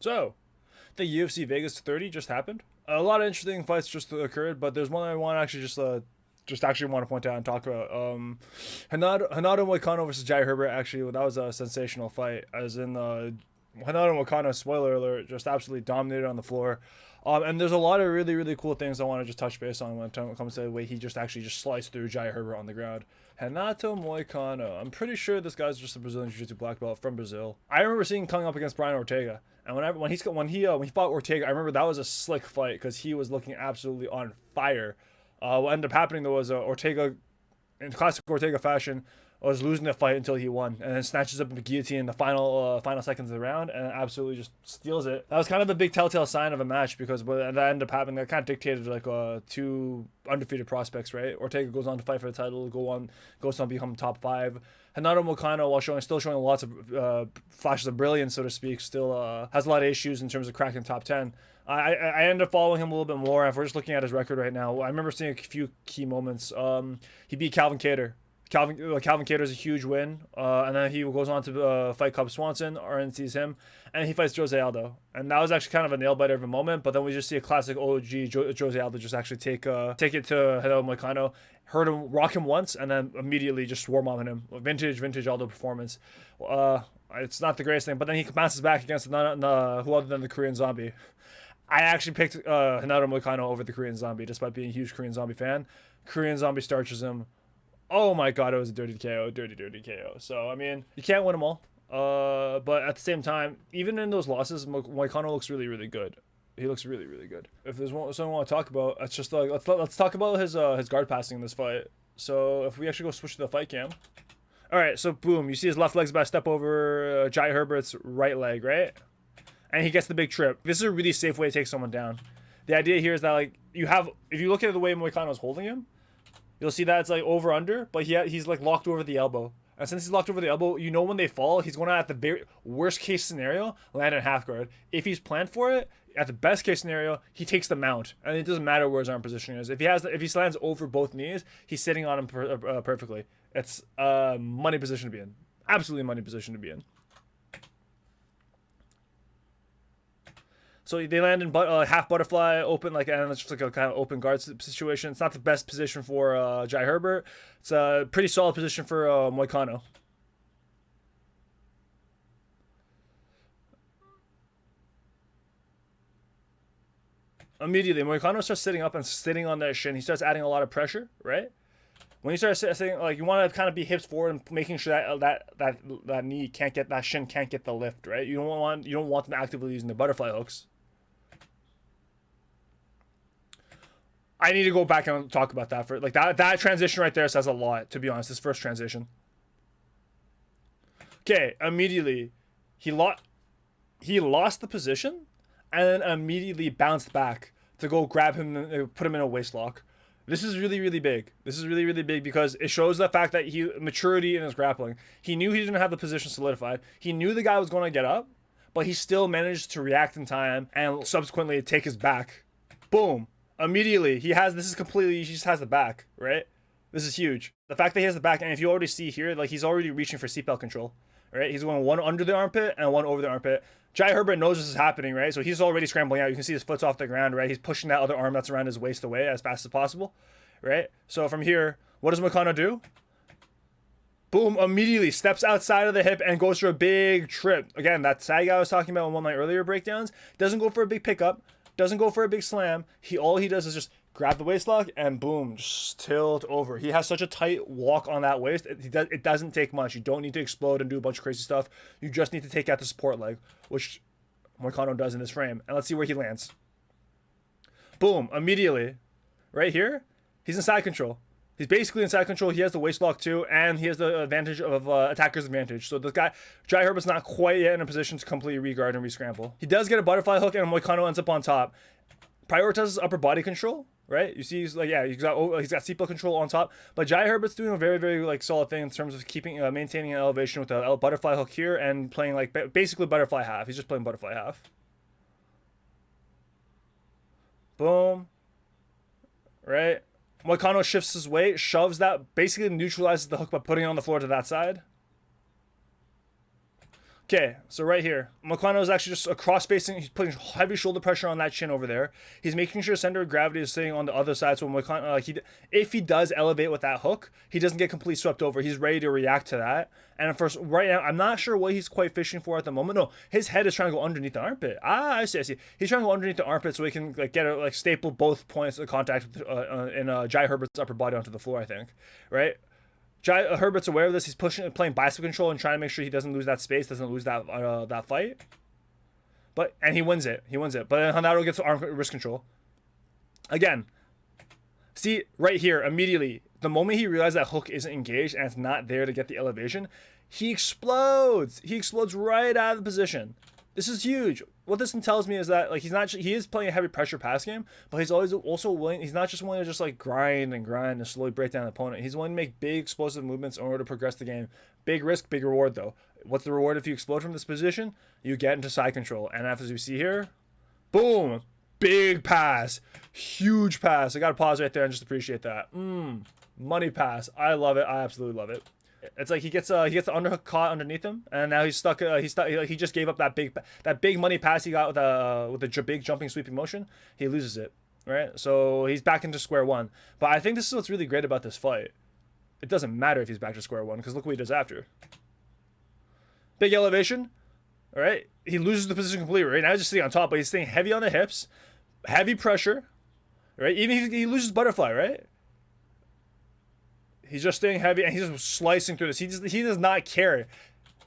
So, the UFC Vegas 30 just happened. A lot of interesting fights just occurred, but there's one I want to actually just actually want to point out and talk about. Renato Moicano versus Jai Herbert. Actually, that was a sensational fight. As in, Renato Moicano, spoiler alert, just absolutely dominated on the floor. And there's a lot of really, really cool things I want to just touch base on when it comes to the way he just actually just sliced through Jai Herbert on the ground. Renato Moicano. I'm pretty sure this guy's just a Brazilian Jiu-Jitsu black belt from Brazil. I remember seeing him coming up against Brian Ortega, and when he fought Ortega, I remember that was a slick fight because he was looking absolutely on fire. What ended up happening though was Ortega, in classic Ortega fashion, was losing the fight until he won, and then snatches up the guillotine in the final seconds of the round, and absolutely just steals it. That was kind of a big telltale sign of a match because that ended up happening. That kind of dictated like two undefeated prospects, right? Ortega goes on to fight for the title, goes on to become top 5. Renato Moicano, while still showing lots of flashes of brilliance, so to speak, still has a lot of issues in terms of cracking top 10. I ended up following him a little bit more. If we're just looking at his record right now, I remember seeing a few key moments. He beat Calvin Kattar. Calvin Kattar is a huge win, and then he goes on to fight Cub Swanson, RNC's him, and he fights Jose Aldo, and that was actually kind of a nail biter of a moment. But then we just see a classic OG Jose Aldo just actually take it to Renato Moicano, heard him rock him once, and then immediately just swarm on him. Vintage Aldo performance. It's not the greatest thing, but then he bounces back against who other than the Korean Zombie. I actually picked Renato Moicano over the Korean Zombie, despite being a huge Korean Zombie fan. Korean Zombie starches him. Oh my god, it was a dirty KO. So, I mean, you can't win them all. But at the same time, even in those losses, Moicano looks really, really good. He looks really, really good. If there's something I want to talk about, it's just like, let's talk about his guard passing in this fight. So, if we actually go switch to the fight cam. Alright, so boom, you see his left leg's about to step over Jai Herbert's right leg, right? And he gets the big trip. This is a really safe way to take someone down. The idea here is that, like, if you look at the way Moicano's holding him, you'll see that it's like over under, but he's like locked over the elbow. And since he's locked over the elbow, you know when they fall, he's going to, at the very worst case scenario, land in half guard. If he's planned for it, at the best case scenario, he takes the mount, and it doesn't matter where his arm positioning is. If he lands over both knees, he's sitting on him perfectly. It's money position to be in. Absolutely money position to be in. So they land in half butterfly, open, like, and it's just like a kind of open guard situation. It's not the best position for Jai Herbert. It's a pretty solid position for Moicano. Immediately, Moicano starts sitting up and sitting on that shin. He starts adding a lot of pressure, right? When you start sitting, like, you want to kind of be hips forward and making sure that knee can't get, that shin can't get the lift, right? You don't want them actively using the butterfly hooks. I need to go back and talk about that. For like that transition right there says a lot, to be honest. This first transition. Okay, immediately he lost the position and then immediately bounced back to go grab him and put him in a waist lock. This is really, really big. This is really, really big because it shows the fact that maturity in his grappling. He knew he didn't have the position solidified. He knew the guy was going to get up, but he still managed to react in time and subsequently take his back. Boom. Immediately, he just has the back, right? This is huge. The fact that he has the back, and if you already see here, like, he's already reaching for seatbelt control, right? He's going one under the armpit and one over the armpit. Jai Herbert knows this is happening, right? So he's already scrambling out. You can see his foot's off the ground, right? He's pushing that other arm that's around his waist away as fast as possible, right? So from here, what does Moicano do? Boom, immediately steps outside of the hip and goes for a big trip. Again, that sag I was talking about in one of my earlier breakdowns. Doesn't go for a big pickup. Doesn't go for a big slam. All he does is just grab the waist lock and boom, just tilt over. He has such a tight walk on that waist. It doesn't take much. You don't need to explode and do a bunch of crazy stuff. You just need to take out the support leg, which Moicano does in this frame. And let's see where he lands. Boom, immediately. Right here, he's in side control. He's basically in side control. He has the waist lock too, and he has the advantage of attacker's advantage. So this guy, Jai Herbert's not quite yet in a position to completely regard and re-scramble. He does get a butterfly hook, and Moicano ends up on top. Prioritizes upper body control, right? You see, he's like, yeah, he's got seatbelt control on top. But Jai Herbert's doing a very, very like solid thing in terms of maintaining an elevation with a butterfly hook here and playing like basically butterfly half. He's just playing butterfly half. Boom. Right. Moicano shifts his weight, shoves that, basically neutralizes the hook by putting it on the floor to that side. Okay, so right here, Moicano is actually just a cross-facing. He's putting heavy shoulder pressure on that chin over there. He's making sure center of gravity is sitting on the other side. So Moicano, if he does elevate with that hook, he doesn't get completely swept over. He's ready to react to that. And first, right now, I'm not sure what he's quite fishing for at the moment. No, his head is trying to go underneath the armpit. Ah, I see. He's trying to go underneath the armpit so he can like get a staple both points of contact in Jai Herbert's upper body onto the floor. I think, right? Jai Herbert's aware of this. He's playing bicep control and trying to make sure he doesn't lose that space, doesn't lose that fight. And he wins it. But then Renato gets arm wrist control. Again, see right here immediately. The moment he realizes that hook isn't engaged and it's not there to get the elevation, he explodes. He explodes right out of the position. This is huge. What this tells me is that like he is playing a heavy pressure pass game, but he's always also willing. He's not just willing to just like grind and slowly break down the opponent. He's willing to make big explosive movements in order to progress the game. Big risk, big reward though. What's the reward if you explode from this position? You get into side control, and as we see here, boom, big pass, huge pass. I gotta pause right there and just appreciate that. Money pass. I love it. I absolutely love it. It's like he gets the underhook caught underneath him, and now he's stuck. He just gave up that big money pass he got with the big jumping sweeping motion. He loses it, right? So he's back into square one. But I think this is what's really great about this fight. It doesn't matter if he's back to square one because look what he does after. Big elevation, all right? He loses the position completely. Right now he's just sitting on top, but he's staying heavy on the hips, heavy pressure, right? Even if he loses butterfly, right? He's just staying heavy, and he's just slicing through this. He does not care.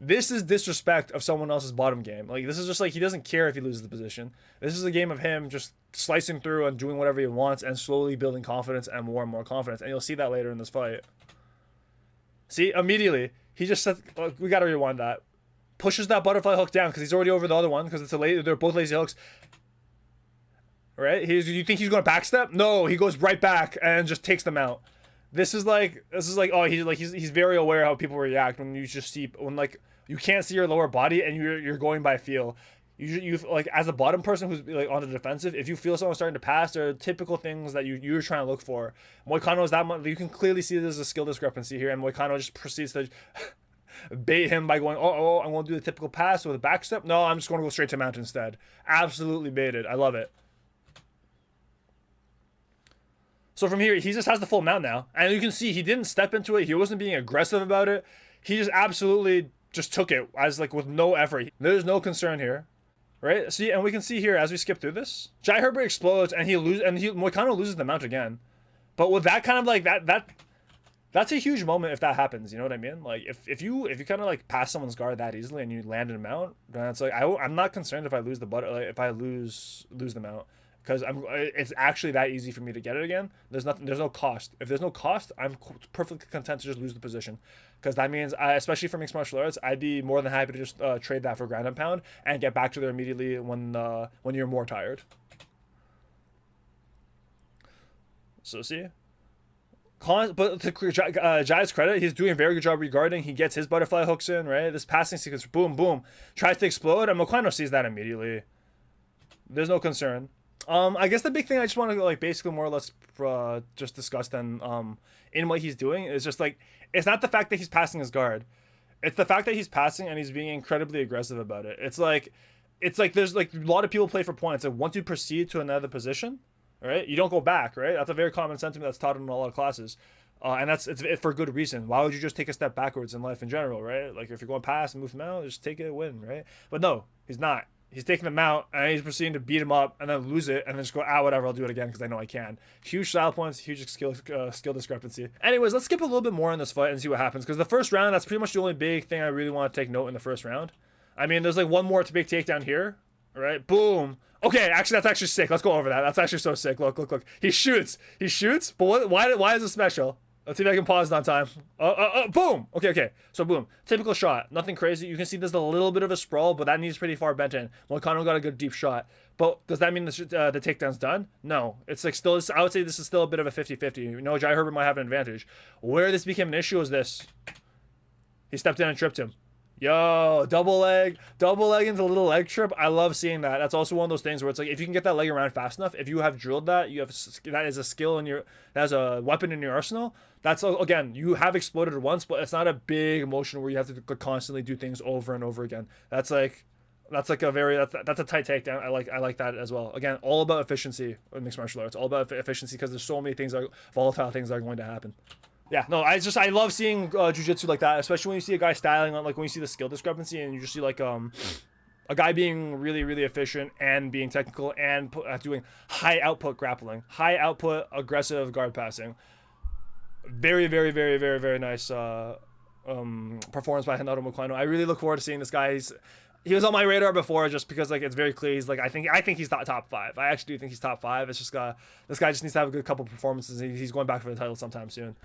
This is disrespect of someone else's bottom game. Like, this is just like he doesn't care if he loses the position. This is a game of him just slicing through and doing whatever he wants and slowly building confidence and more confidence. And you'll see that later in this fight. See, immediately, he just said, we got to rewind that. Pushes that butterfly hook down because he's already over the other one because they're both lazy hooks. Right? You think he's going to backstep? No, he goes right back and just takes them out. This is like oh he's very aware how people react when you just see when like you can't see your lower body and you're going by feel. You like as a bottom person who's like on the defensive, if you feel someone starting to pass, there are typical things that you're trying to look for. Moicano is that much. You can clearly see there's a skill discrepancy here, and Moicano just proceeds to bait him by going, oh, I'm going to do the typical pass with a back step. No, I'm just going to go straight to mount instead. Absolutely baited. I love it. So from here, he just has the full mount now. And you can see he didn't step into it. He wasn't being aggressive about it. He just absolutely just took it as like with no effort. There's no concern here. Right? See, and we can see here as we skip through this, Jai Herbert explodes and Moicano loses the mount again. But with that kind of like that's a huge moment if that happens, you know what I mean? Like if you kind of like pass someone's guard that easily and you land in a mount, then it's like I'm not concerned if I lose the mount. Because it's actually that easy for me to get it again. There's no cost. If there's no cost, I'm perfectly content to just lose the position. Because that means, especially for mixed martial arts, I'd be more than happy to just trade that for ground and pound and get back to there immediately when you're more tired. So see, but to Jai's credit, he's doing a very good job regarding. He gets his butterfly hooks in, right? This passing sequence, boom, boom, tries to explode, and Moicano sees that immediately. There's no concern. I guess the big thing I just want to like basically more or less just discuss then in what he's doing is just like it's not the fact that he's passing his guard, it's the fact that he's passing and he's being incredibly aggressive about it. It's like there's like a lot of people play for points. Like once you proceed to another position, right, you don't go back, right? That's a very common sentiment that's taught in a lot of classes, and it's for good reason. Why would you just take a step backwards in life in general, right? Like if you're going past and move them out, just take it, win, right? But no, he's not. He's taking them out, and he's proceeding to beat him up, and then lose it, and then just go, whatever, I'll do it again, because I know I can. Huge style points, huge skill discrepancy. Anyways, let's skip a little bit more in this fight and see what happens, because the first round, that's pretty much the only big thing I really want to take note in the first round. I mean, there's like one more big takedown here, right? Boom. Okay, actually, that's actually sick. Let's go over that. That's actually so sick. Look. He shoots, but why is it special? Let's see if I can pause it on time. Boom! Okay. So boom. Typical shot. Nothing crazy. You can see there's a little bit of a sprawl, but that needs pretty far bent in. Moicano got a good deep shot. But does that mean the takedown's done? No. It's like still, I would say this is still a bit of a 50-50. You know, Jai Herbert might have an advantage. Where this became an issue is this. He stepped in and tripped him. Yo, double leg into little leg trip. I love seeing that. That's also one of those things where it's like if you can get that leg around fast enough, if you have drilled that, you have that is a skill in your that is a weapon in your arsenal. That's again, you have exploded once, but it's not a big motion where you have to constantly do things over and over again. That's like a very that's a tight takedown. I like that as well. Again, all about efficiency in mixed martial arts. All about efficiency because there's so many things that are volatile things that are going to happen. Yeah, no, I love seeing jujitsu like that, especially when you see a guy styling on like when you see the skill discrepancy and you just see like a guy being really efficient and being technical and doing high output grappling, high output aggressive guard passing. Very nice performance by Renato Moicano. I really look forward to seeing this guy. He was on my radar before just because like it's very clear he's like I think he's top five. I actually do think he's top five. It's just this guy just needs to have a good couple performances. He's going back for the title sometime soon.